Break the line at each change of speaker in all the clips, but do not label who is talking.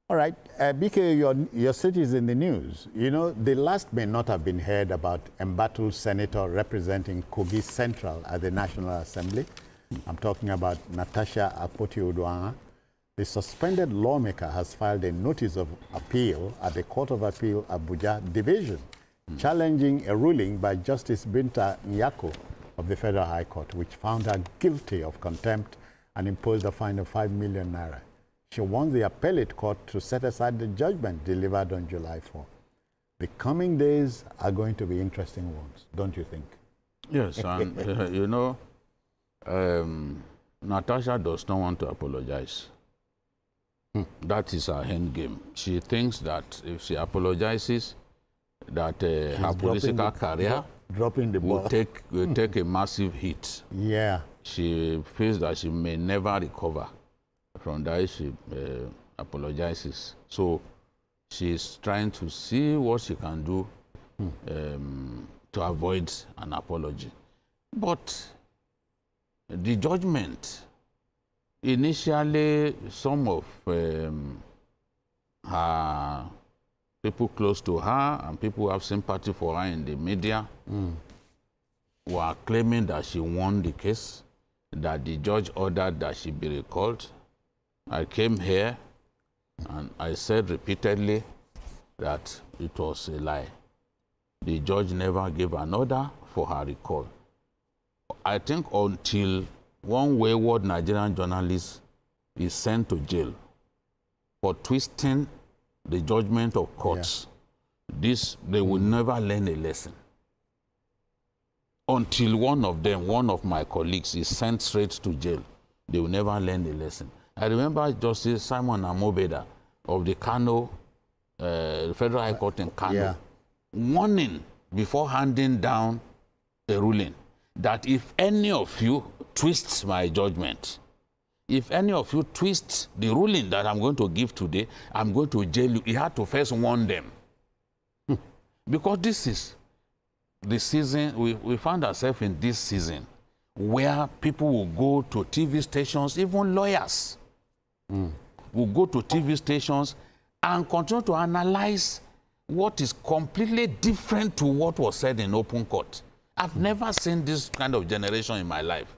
All right, BK, your city is in the news. You know, the last may not have been heard about embattled senator representing Kogi Central at the National Assembly. I'm talking about Natasha Akpoti-Uduaghan. The suspended lawmaker has filed a notice of appeal at the Court of Appeal Abuja Division, challenging a ruling by Justice Binta Nyako of the Federal High Court, which found her guilty of contempt and imposed a fine of 5 million naira. She wants the appellate court to set aside the judgment delivered on July 4. The coming days are going to be interesting ones, don't you think?
Yes, and you know, Natasha does not want to apologize. That is her end game. She thinks that if she apologizes, that her political career will take a massive hit.
Yeah.
She feels that she may never recover from that if she apologizes. So she's trying to see what she can do to avoid an apology. But the judgment, initially, some of her people close to her and people who have sympathy for her in the media were claiming that she won the case, that the judge ordered that she be recalled. I came here and I said repeatedly that it was a lie. The judge never gave an order for her recall. I think until one wayward Nigerian journalist is sent to jail for twisting the judgment of courts, they will never learn a lesson. Until one of them, one of my colleagues, is sent straight to jail, they will never learn a lesson. I remember Justice Simon Amobeda of the Kano, Federal High Court in Kano, warning before handing down a ruling that if any of you twists my judgment, if any of you twist the ruling that I'm going to give today, I'm going to jail you. He had to first warn them. Because this is the season, we found ourselves in this season where people will go to TV stations, even lawyers will go to TV stations and continue to analyze what is completely different to what was said in open court. I've never seen this kind of generation in my life.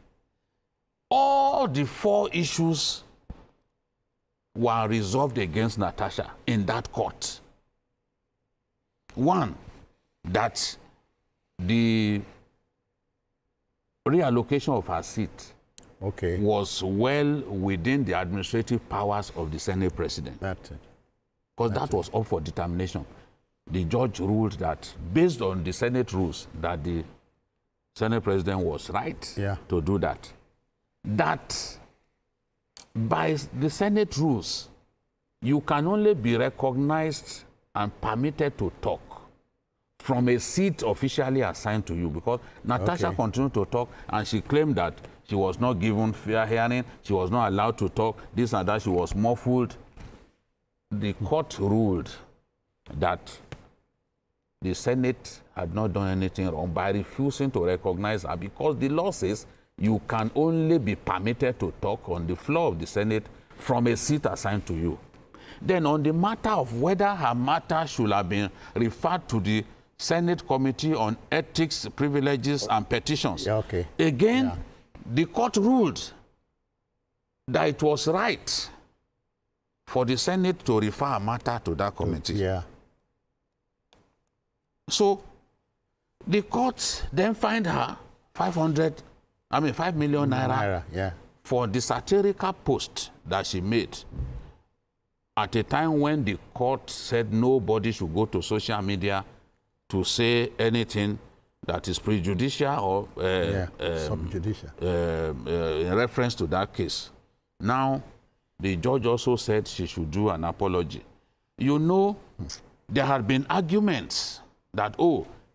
All the 4 issues were resolved against Natasha in that court. One, that the reallocation of her seat was well within the administrative powers of the Senate President.
That's it.
Because that was up for determination. The judge ruled that, based on the Senate rules, that the Senate President was right to do that. That by the Senate rules, you can only be recognized and permitted to talk from a seat officially assigned to you, because Natasha continued to talk and she claimed that she was not given fair hearing, she was not allowed to talk, this and that, she was muffled. The court ruled that the Senate had not done anything wrong by refusing to recognize her, because the law says you can only be permitted to talk on the floor of the Senate from a seat assigned to you. Then on the matter of whether her matter should have been referred to the Senate Committee on Ethics, Privileges, and Petitions, again, the court ruled that it was right for the Senate to refer a matter to that committee. So the court then fined her 5 million naira for the satirical post that she made at a time when the court said nobody should go to social media to say anything that is prejudicial or
subjudicial
in reference to that case. Now, the judge also said she should do an apology. You know, there had been arguments that,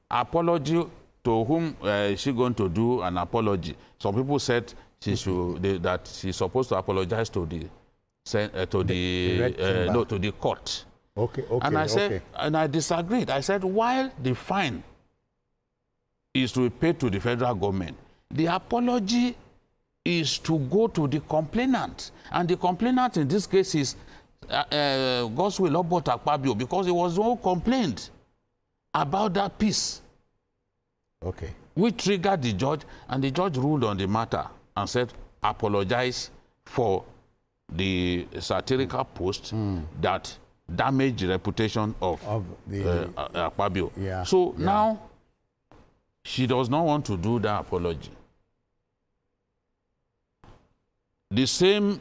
apology, to whom is she going to do an apology? Some people said she should, that she's supposed to apologize to the court. And I said, and I disagreed. I said, while the fine is to be paid to the federal government, the apology is to go to the complainant. And the complainant in this case is Godswill Obot Akpabio, because it was no complaint about that piece.
Okay.
We triggered the judge, and the judge ruled on the matter and said, apologize for the satirical post that damaged the reputation of the Akpabio.
Yeah.
So now she does not want to do that apology. The same,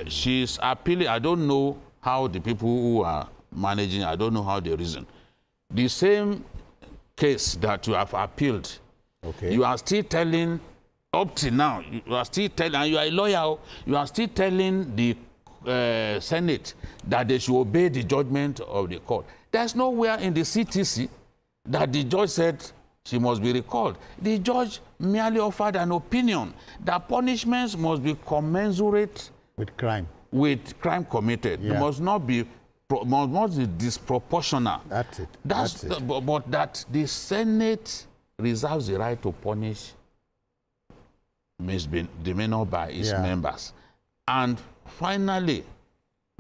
she's appealing. I don't know how the people who are managing, I don't know how they reason. The same case that you have appealed, you are still telling, up to now, you are still telling, and you are a lawyer, you are still telling the Senate that they should obey the judgment of the court. There's nowhere in the CTC that the judge said she must be recalled. The judge merely offered an opinion that punishments must be commensurate
with crime.
With crime committed. They must not be disproportional.
That's it.
That's it. But that the Senate reserves the right to punish misdemeanor by its members. And finally,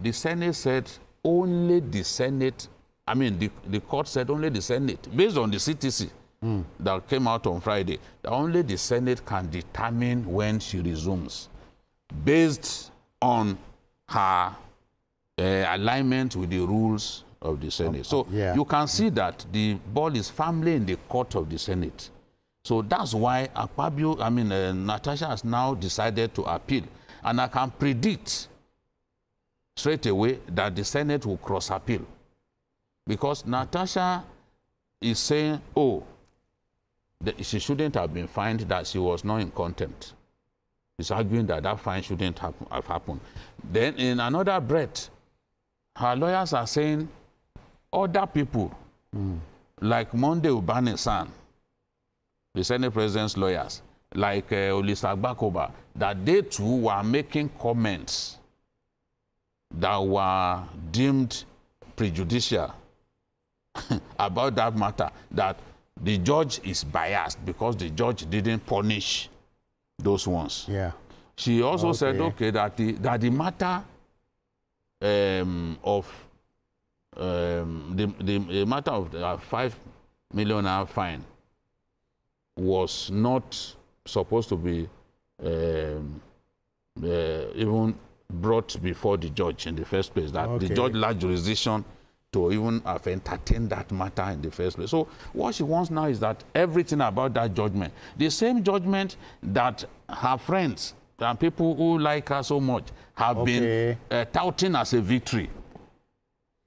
the Senate said only the Senate, I mean, the court said only the Senate, based on the CTC that came out on Friday, that only the Senate can determine when she resumes, based on her alignment with the rules of the Senate. So you can see that the ball is firmly in the court of the Senate. So that's why Akpabio, I mean, Natasha has now decided to appeal. And I can predict straight away that the Senate will cross-appeal. Because Natasha is saying, oh, she shouldn't have been fined, that she was not in contempt. She's arguing that that fine shouldn't have happened. Then in another breath, her lawyers are saying other people, like Monday Ubanesan, the Senate President's lawyers, like Olisa Agbakoba, that they too were making comments that were deemed prejudicial about that matter, that the judge is biased because the judge didn't punish those ones.
Yeah.
She also said, okay, that the matter of the matter of the 5 million fine was not supposed to be even brought before the judge in the first place. That the judge lacked jurisdiction to even have entertained that matter in the first place. So what she wants now is that everything about that judgment, the same judgment that her friends and people who like her so much have been touting as a victory,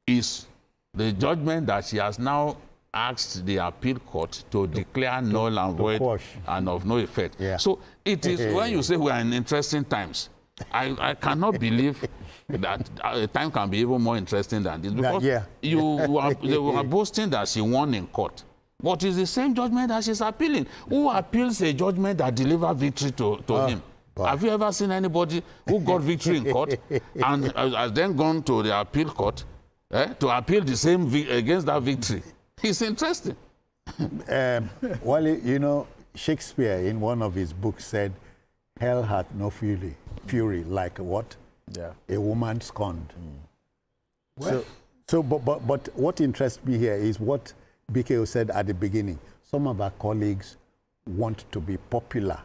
is the judgment that she has now asked the appeal court to declare null and void and of no effect. Yeah. So it is, when you say we are in interesting times, I cannot believe that time can be even more interesting than this, because they were boasting that she won in court. But it's the same judgment that she's appealing. Who appeals a judgment that delivers victory to him? Have you ever seen anybody who got victory in court and has then gone to the appeal court to appeal the same against that victory? It's interesting.
Well, you know, Shakespeare in one of his books said, hell hath no fury like what? Yeah. A woman scorned. Well, but what interests me here is what BKO said at the beginning. Some of our colleagues want to be popular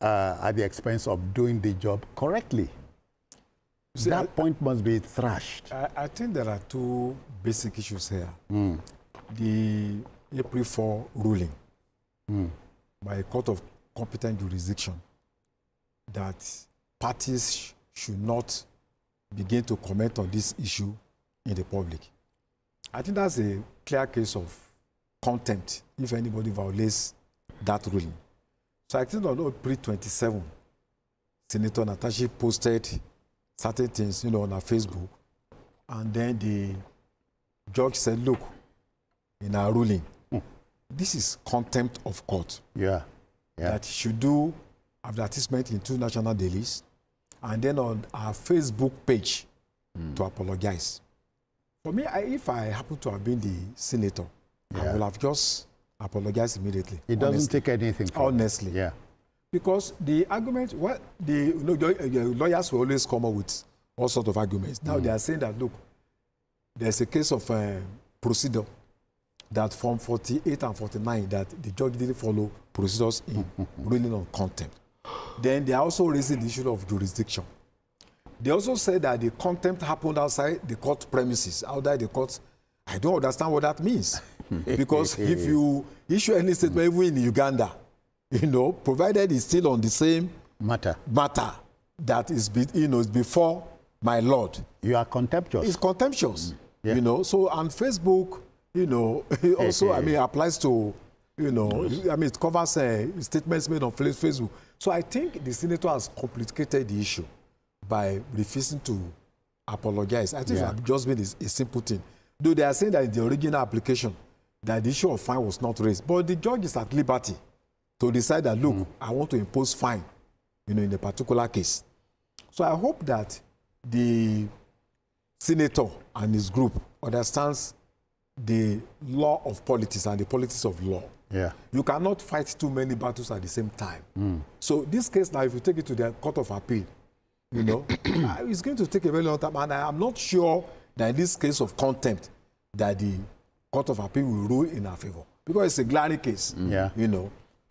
at the expense of doing the job correctly. See, that point must be thrashed.
I think there are two basic issues here. The April 4 ruling by a court of competent jurisdiction that parties should not begin to comment on this issue in the public. I think that's a clear case of contempt if anybody violates that ruling. So I think on April 27, Senator Natasha posted certain things, you know, on her Facebook, and then the judge said, look, in our ruling, this is contempt of court. That she should do advertisement in 2 national dailies, and then on our Facebook page to apologize. For me, if I happen to have been the senator, I will have just apologized immediately.
It doesn't take anything from
honestly. Because the argument, what the lawyers will always come up with all sorts of arguments. Now they are saying that, look, there's a case of procedure that from 48 and 49 that the judge didn't follow procedures in ruling on contempt. Then they are also raising the issue of jurisdiction. They also said that the contempt happened outside the court premises, outside the court. I don't understand what that means. Because if you issue any statement, even in Uganda, you know, provided it's still on the same matter that is, you know, before my lord. You are contemptuous. It's contemptuous. Yeah. You know, so on Facebook, you know, also, I mean, applies to, you know, I mean, it covers statements made on Facebook. So I think the senator has complicated the issue by refusing to apologize. I think it's just been a simple thing. Though they are saying that in the original application, that the issue of fine was not raised. But the judge is at liberty to decide that, look, I want to impose fine, you know, in a particular case. So I hope that the senator and his group understands the law of politics and the politics of law. Yeah. You cannot fight too many battles at the same time. So this case now, if you take it to the Court of Appeal, you know, it's going to take a very long time. And I am not sure that in this case of contempt, that the Court of Appeal will rule in her favor. Because it's a glaring case, you know.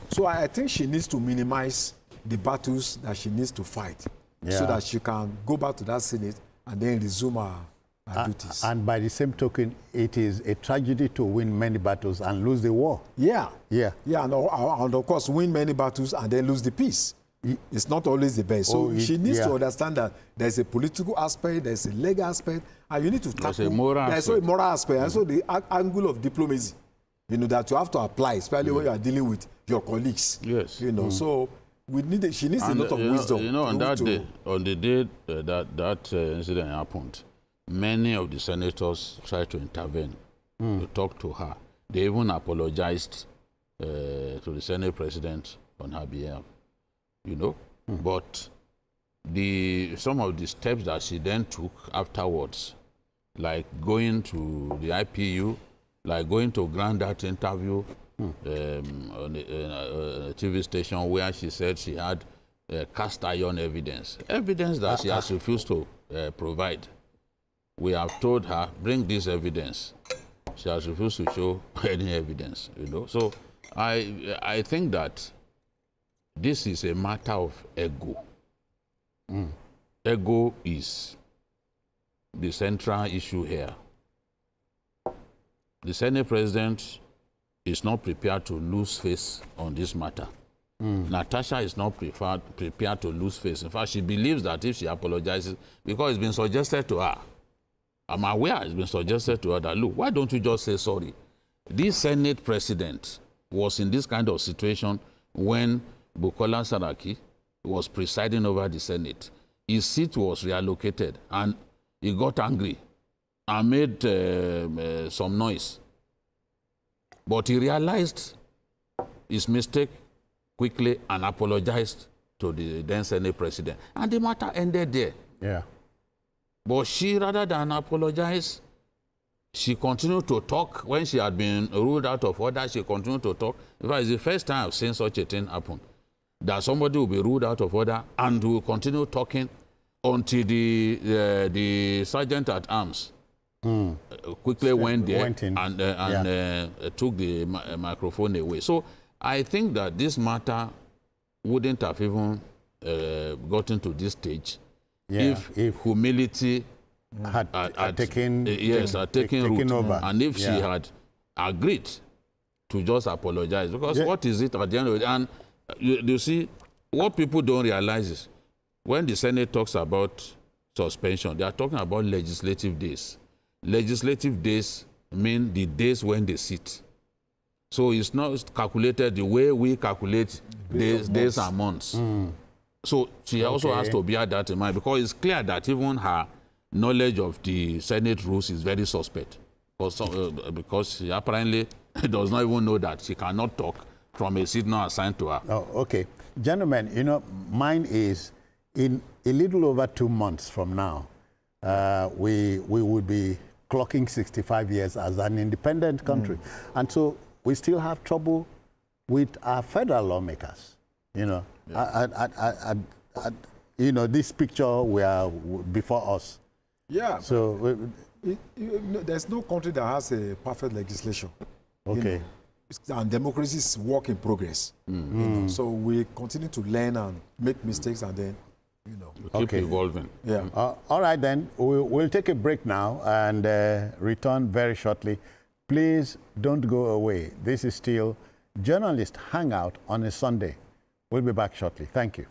So I think she needs to minimize the battles that she needs to fight so that she can go back to that Senate and then resume her duties. And by the same token, it is a tragedy to win many battles and lose the war. Yeah, and of course, win many battles and then lose the peace. It's not always the best. So she needs to understand that there's a political aspect, there's a legal aspect, and you need to tackle. There's a moral aspect, and so the angle of diplomacy, you know, that you have to apply, especially when you are dealing with your colleagues. Yes. You know, so she needs a lot of wisdom. You know, on that day, on the day that incident happened, many of the senators tried to intervene to talk to her. They even apologized to the Senate president on her behalf. You know, but some of the steps that she then took afterwards, like going to the IPU, like going to grant that interview on a TV station where she said she had cast iron evidence that she has refused to provide. We have told her, bring this evidence. She has refused to show any evidence, you know. So I think that this is a matter of ego. Ego is the central issue here. The Senate president is not prepared to lose face on this matter. Natasha is not prepared to lose face. In fact, she believes that if she apologizes, because it's been suggested to her, I'm aware it's been suggested to her that, look, why don't you just say sorry? This Senate president was in this kind of situation when Bukola Saraki was presiding over the Senate. His seat was reallocated, and he got angry and made some noise. But he realized his mistake quickly and apologized to the then Senate president. And the matter ended there. Yeah. But she, rather than apologize, she continued to talk. When she had been ruled out of order, she continued to talk. In fact, it's the first time I've seen such a thing happen, that somebody will be ruled out of order and will continue talking until the sergeant at arms quickly went there and took the microphone away. So I think that this matter wouldn't have even gotten to this stage if humility had taken root, and if she had agreed to just apologize. Because what is it at the end of it? And you see, what people don't realize is when the Senate talks about suspension, they are talking about legislative days. Legislative days mean the days when they sit. So it's not calculated the way we calculate days and months. So she also has to bear that in mind, because it's clear that even her knowledge of the Senate rules is very suspect. Because she apparently does not even know that she cannot talk from a seat not assigned to her. Oh, okay. Gentlemen, you know, mine is in a little over 2 months from now, we would be clocking 65 years as an independent country. And so we still have trouble with our federal lawmakers, you know.
you know, this picture were before us.
Yeah.
So
there's no country that has a perfect legislation.
Okay.
And democracy is work in progress. You know, so we continue to learn and make mistakes, and then, you know,
keep evolving.
Yeah.
All right, then we'll take a break now and return very shortly. Please don't go away. This is still Journalist Hangout on a Sunday. We'll be back shortly. Thank you.